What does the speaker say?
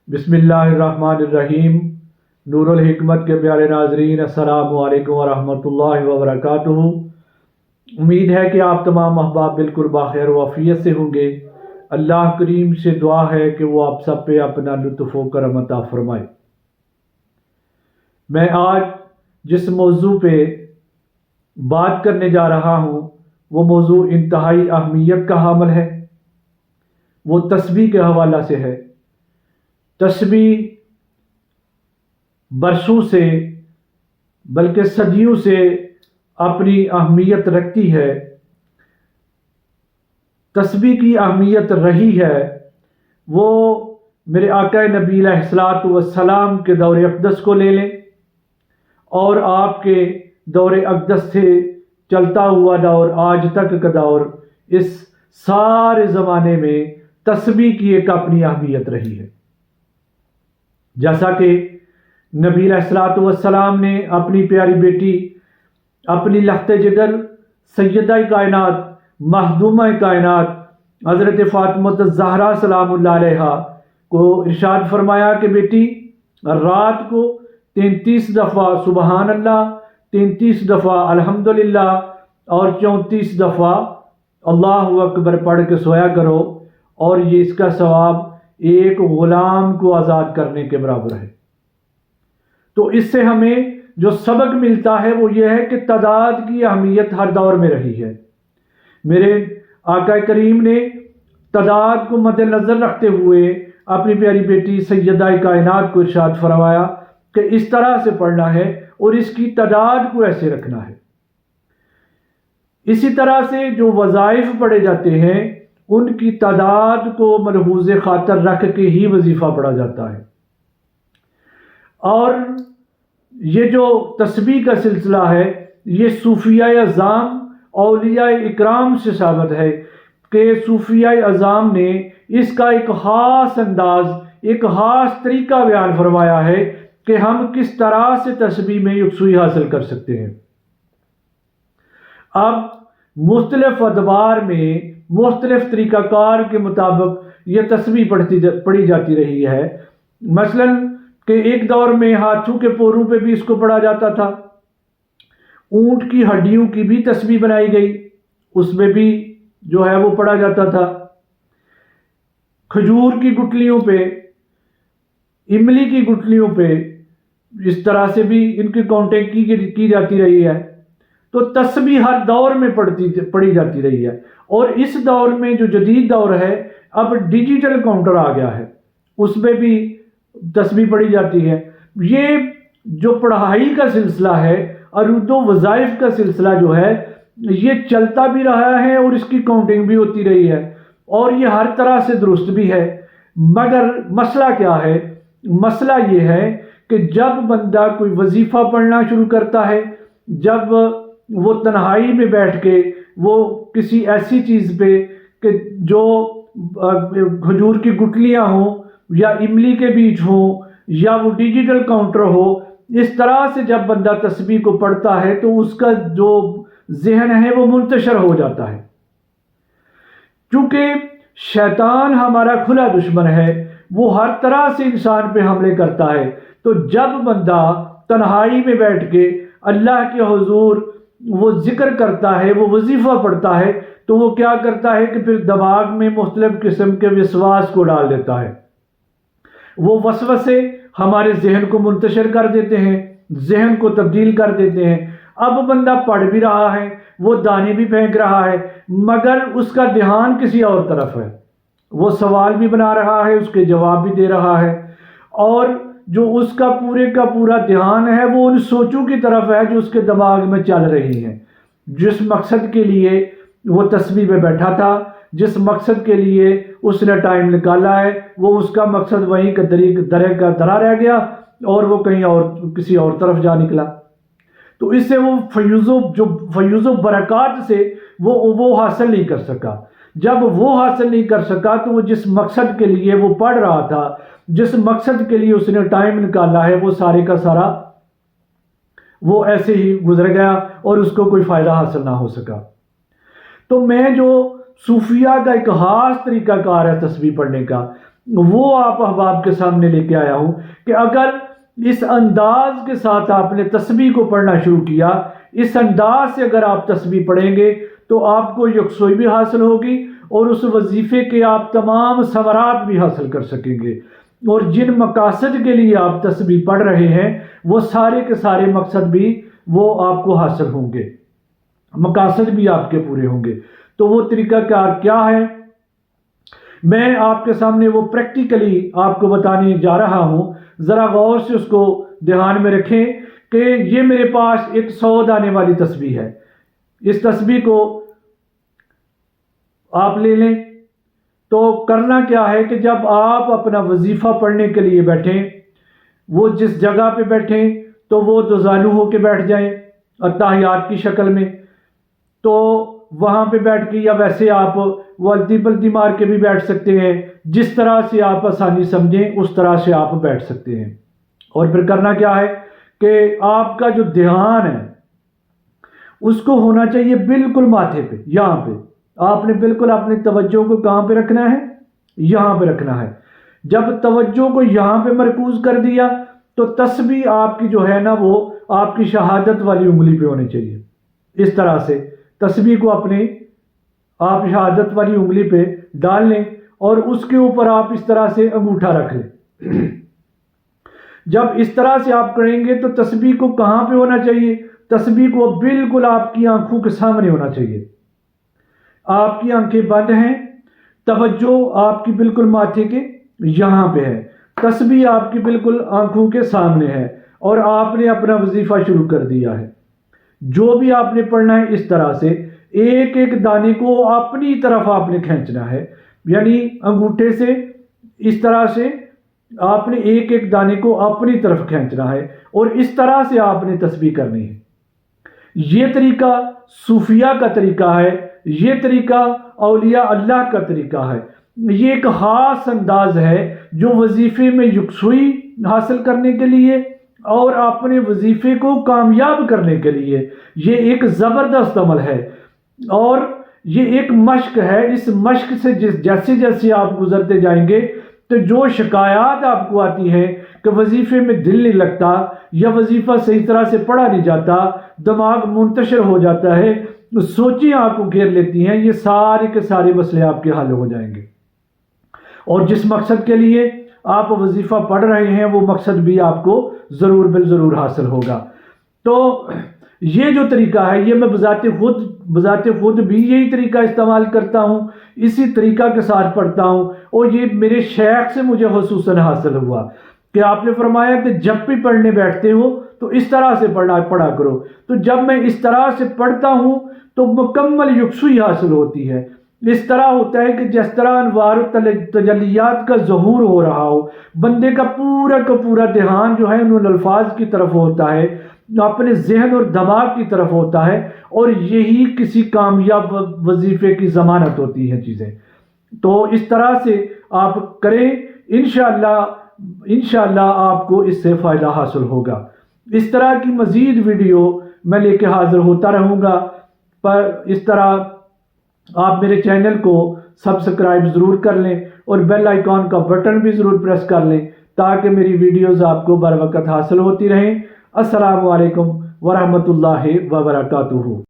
بسم اللہ الرحمن الرحیم۔ نور الحکمت کے پیارے ناظرین، السلام علیکم ورحمۃ اللہ وبرکاتہ۔ امید ہے کہ آپ تمام احباب بالکل بخیر و عافیت سے ہوں گے۔ اللہ کریم سے دعا ہے کہ وہ آپ سب پہ اپنا لطف و کرم عطا فرمائے۔ میں آج جس موضوع پہ بات کرنے جا رہا ہوں وہ موضوع انتہائی اہمیت کا حامل ہے۔ وہ تسبیح کے حوالہ سے ہے۔ تسبیح برسوں سے بلکہ صدیوں سے اپنی اہمیت رکھتی ہے۔ تسبیح کی اہمیت رہی ہے وہ میرے آقا نبی علیہ الصلوۃ والسلام کے دور اقدس کو لے لیں اور آپ کے دور اقدس سے چلتا ہوا دور آج تک کا دور، اس سارے زمانے میں تسبیح کی ایک اپنی اہمیت رہی ہے۔ جیسا کہ نبی علیہ الصلوۃ والسلام نے اپنی پیاری بیٹی، اپنی لخت جگر، سیدہ کائنات، مخدومہ کائنات حضرت فاطمہ الزہرا سلام اللہ علیہا کو ارشاد فرمایا کہ بیٹی رات کو 33 دفعہ سبحان اللہ، 33 دفعہ الحمدللہ اور 34 دفعہ اللہ اکبر پڑھ کے سویا کرو، اور یہ اس کا ثواب ایک غلام کو آزاد کرنے کے برابر ہے۔ تو اس سے ہمیں جو سبق ملتا ہے وہ یہ ہے کہ تعداد کی اہمیت ہر دور میں رہی ہے۔ میرے آقا کریم نے تعداد کو مد نظر رکھتے ہوئے اپنی پیاری بیٹی سیدہ کائنات کو ارشاد فرمایا کہ اس طرح سے پڑھنا ہے اور اس کی تعداد کو ایسے رکھنا ہے۔ اسی طرح سے جو وظائف پڑھے جاتے ہیں ان کی تعداد کو ملحوظ خاطر رکھ کے ہی وظیفہ پڑھا جاتا ہے۔ اور یہ جو تسبیح کا سلسلہ ہے یہ صوفیاء اعظام اولیاء اکرام سے ثابت ہے کہ صوفیاء اعظام نے اس کا ایک خاص انداز، ایک خاص طریقہ بیان فرمایا ہے کہ ہم کس طرح سے تسبیح میں یکسوئی حاصل کر سکتے ہیں۔ اب مختلف ادوار میں مختلف طریقہ کار کے مطابق یہ تسبیح پڑھی جاتی رہی ہے۔ مثلا کہ ایک دور میں ہاتھوں کے پوروں پہ بھی اس کو پڑھا جاتا تھا، اونٹ کی ہڈیوں کی بھی تسبیح بنائی گئی، اس میں بھی جو ہے وہ پڑھا جاتا تھا، کھجور کی گٹلیوں پہ، املی کی گٹلیوں پہ، اس طرح سے بھی ان کی کاؤنٹنگ کی جاتی رہی ہے۔ تو تسبیح ہر دور میں پڑھی جاتی رہی ہے، اور اس دور میں جو جدید دور ہے اب ڈیجیٹل کاؤنٹر آ گیا ہے، اس میں بھی تسبیح پڑھی جاتی ہے۔ یہ جو پڑھائی کا سلسلہ ہے اور اردو وظائف کا سلسلہ جو ہے یہ چلتا بھی رہا ہے اور اس کی کاؤنٹنگ بھی ہوتی رہی ہے، اور یہ ہر طرح سے درست بھی ہے۔ مگر مسئلہ کیا ہے؟ مسئلہ یہ ہے کہ جب بندہ کوئی وظیفہ پڑھنا شروع کرتا ہے، جب وہ تنہائی میں بیٹھ کے وہ کسی ایسی چیز پہ کہ جو کھجور کی گٹلیاں ہوں یا املی کے بیج ہوں یا وہ ڈیجیٹل کاؤنٹر ہو، اس طرح سے جب بندہ تسبیح کو پڑھتا ہے تو اس کا جو ذہن ہے وہ منتشر ہو جاتا ہے۔ چونکہ شیطان ہمارا کھلا دشمن ہے، وہ ہر طرح سے انسان پہ حملے کرتا ہے، تو جب بندہ تنہائی میں بیٹھ کے اللہ کے حضور وہ ذکر کرتا ہے، وہ وظیفہ پڑھتا ہے، تو وہ کیا کرتا ہے کہ پھر دماغ میں مختلف قسم کے وسواس کو ڈال دیتا ہے۔ وہ وسوسے ہمارے ذہن کو منتشر کر دیتے ہیں، ذہن کو تبدیل کر دیتے ہیں۔ اب بندہ پڑھ بھی رہا ہے، وہ دانے بھی پھینک رہا ہے، مگر اس کا دھیان کسی اور طرف ہے، وہ سوال بھی بنا رہا ہے، اس کے جواب بھی دے رہا ہے، اور جو اس کا پورے کا پورا دھیان ہے وہ ان سوچوں کی طرف ہے جو اس کے دماغ میں چل رہی ہیں۔ جس مقصد کے لیے وہ تسبیح میں بیٹھا تھا، جس مقصد کے لیے اس نے ٹائم نکالا ہے، وہ اس کا مقصد وہیں کا درے کا درا رہ گیا اور وہ کہیں اور کسی اور طرف جا نکلا۔ تو اس سے وہ فیوز و برکات سے وہ حاصل نہیں کر سکا۔ جب وہ حاصل نہیں کر سکا تو وہ جس مقصد کے لیے وہ پڑھ رہا تھا، جس مقصد کے لیے اس نے ٹائم نکالا ہے، وہ سارے کا سارا وہ ایسے ہی گزر گیا اور اس کو کوئی فائدہ حاصل نہ ہو سکا۔ تو میں جو صوفیہ کا ایک خاص طریقہ کار ہے تسبیح پڑھنے کا، وہ آپ احباب کے سامنے لے کے آیا ہوں کہ اگر اس انداز کے ساتھ آپ نے تسبیح کو پڑھنا شروع کیا، اس انداز سے اگر آپ تسبیح پڑھیں گے تو آپ کو یکسوئی بھی حاصل ہوگی اور اس وظیفے کے آپ تمام ثمرات بھی حاصل کر سکیں گے، اور جن مقاصد کے لیے آپ تسبیح پڑھ رہے ہیں وہ سارے کے سارے مقصد بھی وہ آپ کو حاصل ہوں گے، مقاصد بھی آپ کے پورے ہوں گے۔ تو وہ طریقہ کار کیا ہے، میں آپ کے سامنے وہ پریکٹیکلی آپ کو بتانے جا رہا ہوں، ذرا غور سے اس کو دھیان میں رکھیں کہ یہ میرے پاس ایک 100 دانے والی تسبیح ہے۔ اس تسبیح کو آپ لے لیں تو کرنا کیا ہے کہ جب آپ اپنا وظیفہ پڑھنے کے لیے بیٹھیں، وہ جس جگہ پہ بیٹھیں تو وہ دوزانو ہو کے بیٹھ جائیں التحیات کی شکل میں، تو وہاں پہ بیٹھ کے یا ویسے آپ والتی پلتی مار کے بھی بیٹھ سکتے ہیں، جس طرح سے آپ آسانی سمجھیں اس طرح سے آپ بیٹھ سکتے ہیں۔ اور پھر کرنا کیا ہے کہ آپ کا جو دھیان ہے اس کو ہونا چاہیے بالکل ماتھے پہ، یہاں پہ آپ نے بالکل اپنی توجہ کو کہاں پہ رکھنا ہے، یہاں پہ رکھنا ہے۔ جب توجہ کو یہاں پہ مرکوز کر دیا تو تسبیح آپ کی جو ہے نا وہ آپ کی شہادت والی انگلی پہ ہونی چاہیے، اس طرح سے تسبیح کو اپنے آپ شہادت والی انگلی پہ ڈال لیں اور اس کے اوپر آپ اس طرح سے انگوٹھا رکھ لیں۔ جب اس طرح سے آپ کریں گے تو تسبیح کو کہاں پہ ہونا چاہیے، تسبیح کو بالکل آپ کی آنکھوں کے سامنے ہونا چاہیے۔ آپ کی آنکھیں بند ہیں، توجہ آپ کی بالکل ماتھے کے یہاں پہ ہے، تسبیح آپ کی بالکل آنکھوں کے سامنے ہے اور آپ نے اپنا وظیفہ شروع کر دیا ہے۔ جو بھی آپ نے پڑھنا ہے اس طرح سے ایک ایک دانے کو اپنی طرف آپ نے کھینچنا ہے، یعنی انگوٹھے سے اس طرح سے آپ نے ایک ایک دانے کو اپنی طرف کھینچنا ہے اور اس طرح سے آپ نے تسبیح کرنی ہے۔ یہ طریقہ صوفیہ کا طریقہ ہے، یہ طریقہ اولیاء اللہ کا طریقہ ہے، یہ ایک خاص انداز ہے جو وظیفے میں یکسوئی حاصل کرنے کے لیے اور اپنے وظیفے کو کامیاب کرنے کے لیے یہ ایک زبردست عمل ہے، اور یہ ایک مشق ہے۔ اس مشق سے جیسے جیسے آپ گزرتے جائیں گے تو جو شکایات آپ کو آتی ہیں کہ وظیفے میں دل نہیں لگتا یا وظیفہ صحیح طرح سے پڑھا نہیں جاتا، دماغ منتشر ہو جاتا ہے، سوچیں آپ کو گھیر لیتی ہیں، یہ سارے کے سارے مسئلے آپ کے حل ہو جائیں گے، اور جس مقصد کے لیے آپ وظیفہ پڑھ رہے ہیں وہ مقصد بھی آپ کو ضرور بالضرور حاصل ہوگا۔ تو یہ جو طریقہ ہے یہ میں بذات خود بھی یہی طریقہ استعمال کرتا ہوں، اسی طریقہ کے ساتھ پڑھتا ہوں، اور یہ میرے شیخ سے مجھے خصوصاً حاصل ہوا کہ آپ نے فرمایا کہ جب بھی پڑھنے بیٹھتے ہو تو اس طرح سے پڑھا کرو۔ تو جب میں اس طرح سے پڑھتا ہوں تو مکمل یکسوئی حاصل ہوتی ہے۔ اس طرح ہوتا ہے کہ جس طرح انوار و تجلیات کا ظہور ہو رہا ہو، بندے کا پورا دھیان جو ہے ان الفاظ کی طرف ہوتا ہے، اپنے ذہن اور دماغ کی طرف ہوتا ہے، اور یہی کسی کامیاب وظیفے کی ضمانت ہوتی ہیں چیزیں۔ تو اس طرح سے آپ کریں، انشاءاللہ آپ کو اس سے فائدہ حاصل ہوگا۔ اس طرح کی مزید ویڈیو میں لے کے حاضر ہوتا رہوں گا، پر اس طرح آپ میرے چینل کو سبسکرائب ضرور کر لیں اور بیل آئیکن کا بٹن بھی ضرور پریس کر لیں تاکہ میری ویڈیوز آپ کو بر وقت حاصل ہوتی رہیں۔ السلام علیکم ورحمۃ اللہ وبرکاتہ۔